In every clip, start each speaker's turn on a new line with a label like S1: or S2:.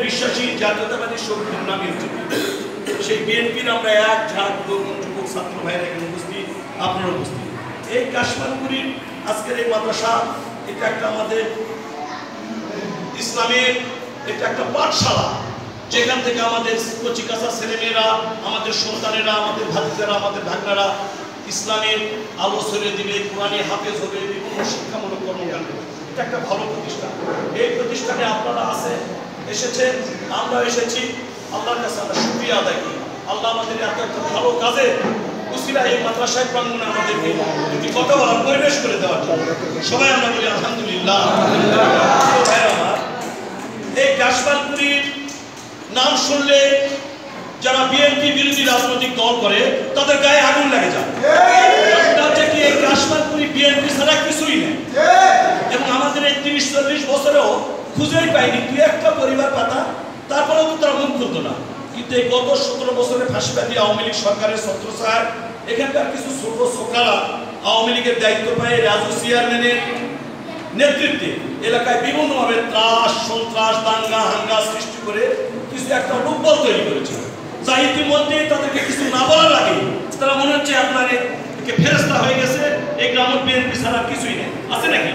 S1: বিশ্বাসী জাতীয়তাবাদী শক্তির নামে সেই বিএনপির আমরা এক ঝাঁক তরুণ যুবক ছাত্র ভাইরা এখানে উপস্থিত, আপনারা উপস্থিত। এই কাশমানপুরীর আজকের এই মাদ্রাসা এটা একটা আমাদের ইসলামের এটা একটা পাঠশালা, যেখান থেকে আমাদের কচিকাঁচা ছেলেমেয়েরা, আমাদের সন্তানেরা, আমাদের ভাতিজারা, আমাদের ভাগনারা ইসলামের আলো ছড়িয়ে দিবে, কোরআনে হাফেজ হবে, বিভিন্ন শিক্ষামূলক কর্মকাণ্ড। এটা একটা ভালো প্রতিষ্ঠান। এই প্রতিষ্ঠানে আপনারা এসেছেন, আমরা এসেছি। আল্লাহর কাছে আমরা শুকরিয়া আদায় করি। আল্লাহ আমাদের এত একটা ভালো কাজে উসিলা এই মাদ্রাসায় প্রাঙ্গণে আমাদেরকে দুটি কথা বলার পরিবেশ করে দেওয়ার জন্য সবাই আমরা বলি আলহামদুলিল্লাহ। এই কাশমানপুরীর নাম শুনলে যারা বিএনপি বিরোধী রাজনৈতিক দল করে তাদের গায়ে আগুন লাগে যায়। কি এই কাশমানপুরী বিএনপি ছাড়া কিছুই নেই, এবং আমাদের এই ৩০-৪০ বছরেও খুঁজেই পাইনি দুই একটা পরিবার পাতা, তারপরেও তো তারা মুখ খুলতো না। কিন্তু এই গত ১৭ বছরে ফাঁসিবাদী আওয়ামী লীগ সরকারের ছত্রছায়া এখানকার কিছু ছোট ছোকরা আওয়ামী লীগের দায়িত্ব পায় রাজু চেয়ারম্যানের নেতৃত্বে এলাকায় বিভিন্নভাবে ত্রাস সন্ত্রাস দাঙ্গা হাঙ্গা সৃষ্টি করে কিছু একটা রূপবল তৈরি করেছে, যা ইতিমধ্যে তাদেরকে কিছু না বলার আগে তারা মনে হচ্ছে আপনার ফেরেস্তা হয়ে গেছে। এই গ্রামের বিএনপি ছাড়া কিছুই নেই, আছে নাকি?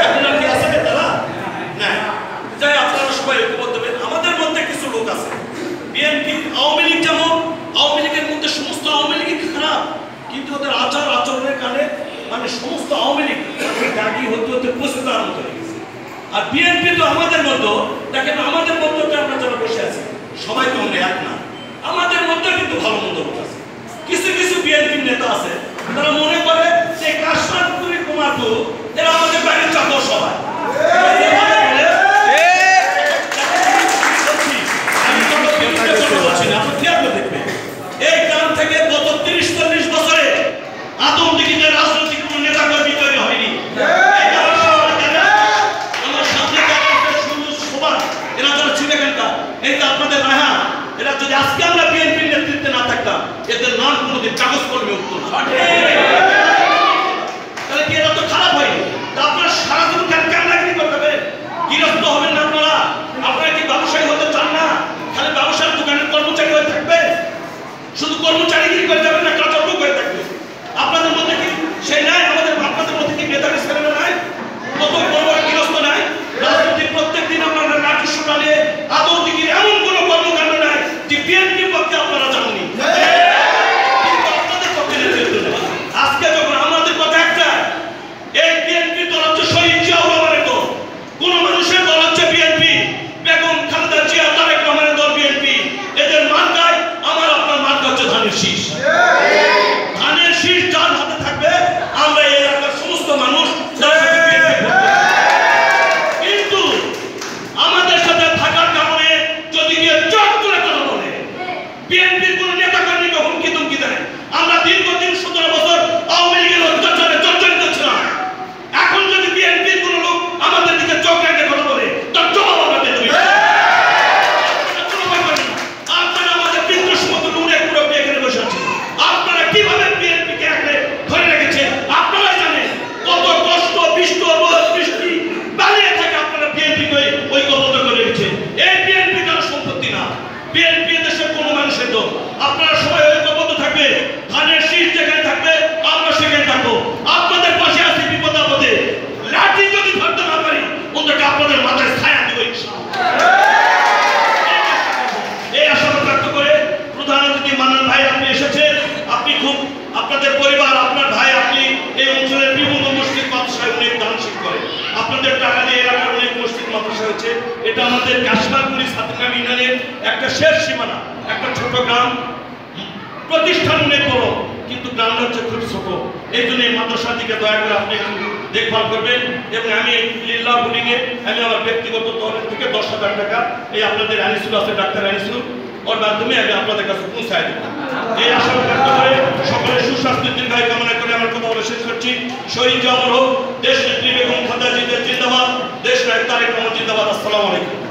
S1: আপনারা কি আছে তারা? না, যাই আপনারা সবাই ঐক্যবদ্ধ হবেন। আমাদের মধ্যে কিছু লোক আছে বিএনপি আওয়ামী লীগ, যেমন আওয়ামী লীগের মধ্যে সমস্ত আওয়ামী লীগ খারাপ, কিন্তু ওদের আচার আচরণের কারণে মানে সমস্ত আওয়ামী লীগ দাগি হতে হতে প্রস্তুত আরম্ভ হয়ে গেছে। আর বিএনপি তো আমাদের মতো, দেখেন আমাদের মধ্যে আমরা যারা বসে আছি সবাই তো এক না, আমাদের মধ্যে কিন্তু ভালো মন্দ লোক আছে। কিছু কিছু বিএনপির নেতা আছে তারা মনে করে যে কাশমানপুরী কুমারপুর এরা আমাদের বাড়ির চাকর সবাই। এই গ্রাম থেকে গত ৩০-৪০ বছরে আদম দিকে রাজনৈতিক কোন নেতা কর্মী তৈরি হয়নি। আমার সাথে এরা যারা ছিল এখানকার, এই তো আপনাদের রাহা, এরা যদি আজকে আমরা বিএনপির নেতৃত্বে না থাকতাম এদের নাম কোনোদিন কাগজ কর্মী উঠতো না। তাহলে কি এরা তো খারাপ হয়নি? আপনারা সারা জীবন কামলাগিরি করতে হবে, গৃহস্থ হবেন না আপনারা? আপনারা কি ব্যবসায়ী হতে চান না? খালি ব্যবসার দোকানের কর্মচারী হয়ে থাকবে, শুধু কর্মচারীগিরি করে যাবেন না, কাজের লোক হয়ে থাকবে। আপনাদের মধ্যে কি সেই নাই? আমাদের আপনাদের মধ্যে কি মেধাবী ছেলেরা নাই? কত বড় বড় গৃহস্থ নাই? রাজনীতির প্রত্যেক দিন আপনারা লাঠি সোটা নিয়ে আদৌ দিকে এমন কোনো কর্মকাণ্ড নাই যে বিএনপির পক্ষে আপনারা জানেননি, কিন্তু আপনাদের পক্ষে নেতৃত্ব নেই। আজকে যখন আমাদের কথা একটা, এই বিএনপি দল হচ্ছে শহীদ জিয়াউর রহমানের দল, কোন মানুষের দল হচ্ছে বিএনপি, বেগম খালেদা জিয়া তারেক রহমানের দল বিএনপি। এদের মার্কায় আমার আপনার মার্কা হচ্ছে ধানের শীষ। ধানের শীষ যার হাতে থাকবে আমরা এই এলাকার সমস্ত মানুষ কিন্তু আমাদের সাথে থাকার কারণে যদি গিয়ে চট করে কথা বলে বিএনপির কোন নেতা কর্মীকে হুমকি তুমকি দেয়। আমরা দীর্ঘদিন ১৭ বছর আওয়ামী লীগের অত্যাচারে জর্জরিত ছিলাম। এখন যদি বিএনপির কোন লোক আমাদের দিকে চোখ রেখে কথা বলে তার জবাব আমরা দিতে হবে। আপনারা আমাদের বিদ্রোহ মতো উড়ে পুরো এখানে বসে আছেন, আপনারা কিভাবে বিএনপিকে আঁকড়ে ধরে রেখেছেন আপনারাই জানেন। কত কষ্ট, বৃষ্টি বালিয়ে থাকে আপনারা বিএনপি ঐক্যবদ্ধ করে রেখেছেন। এই বিএনপি কারো সম্পত্তি না, বিএনপি দেশের কোনো মানুষের দল। আপনারা সবাই ঐক্যবদ্ধ থাকবে, ধানের শীষ যেখানে থাকবে আমরা সেখানে থাকবো। আপনাদের পাশে আছি বিপদ আপদে, লাঠি যদি ধরতে না পারি ওদেরকে আপনাদের মাথায় ছায়া দেবো ইনশাআল্লাহ। এই আশা ব্যক্ত করে প্রধান অতিথি মান্নান ভাই আপনি এসেছেন, আপনি খুব আপনাদের পরিবার আপনার ভাই আপনি এই অঞ্চলের বিভিন্ন মসজিদ মাদ্রাসায় অনেক দানশীল করেন, আপনাদের টাকা দিয়ে এলাকার অনেক মসজিদ মাদ্রাসা হয়েছে। এটা আমাদের কাশমানপুরী ছাত্রগ্রাম ইউনিয়নের একটা শেষ সীমানা, একটা ছোট গ্রাম, প্রতিষ্ঠান অনেক বড় কিন্তু গ্রামটা হচ্ছে খুব ছোট। এই জন্য এই মাদ্রাসার দিকে দয়া করে আপনি একটু দেখভাল করবেন। এবং আমি লিল্লাহ বুলিংয়ে আমি আমার ব্যক্তিগত তরফ থেকে 10,000 টাকা এই আপনাদের আনিসুল আছে, ডাক্তার আনিসুল, ওর মাধ্যমে আমি আপনাদের কাছে পৌঁছায় দেব। এই আশা ব্যক্ত করে সকলের সুস্বাস্থ্য দীর্ঘায়ু কামনা করে আমার কথা বলে শেষ করছি। শহীদ জিয়া অমর হোক, দেশ নেত্রী বেগম খালেদা জিয়া জিন্দাবাদ, দেশ নায়ক তারেক রহমান জিন্দাবাদ। আসসালামু আলাইকুম।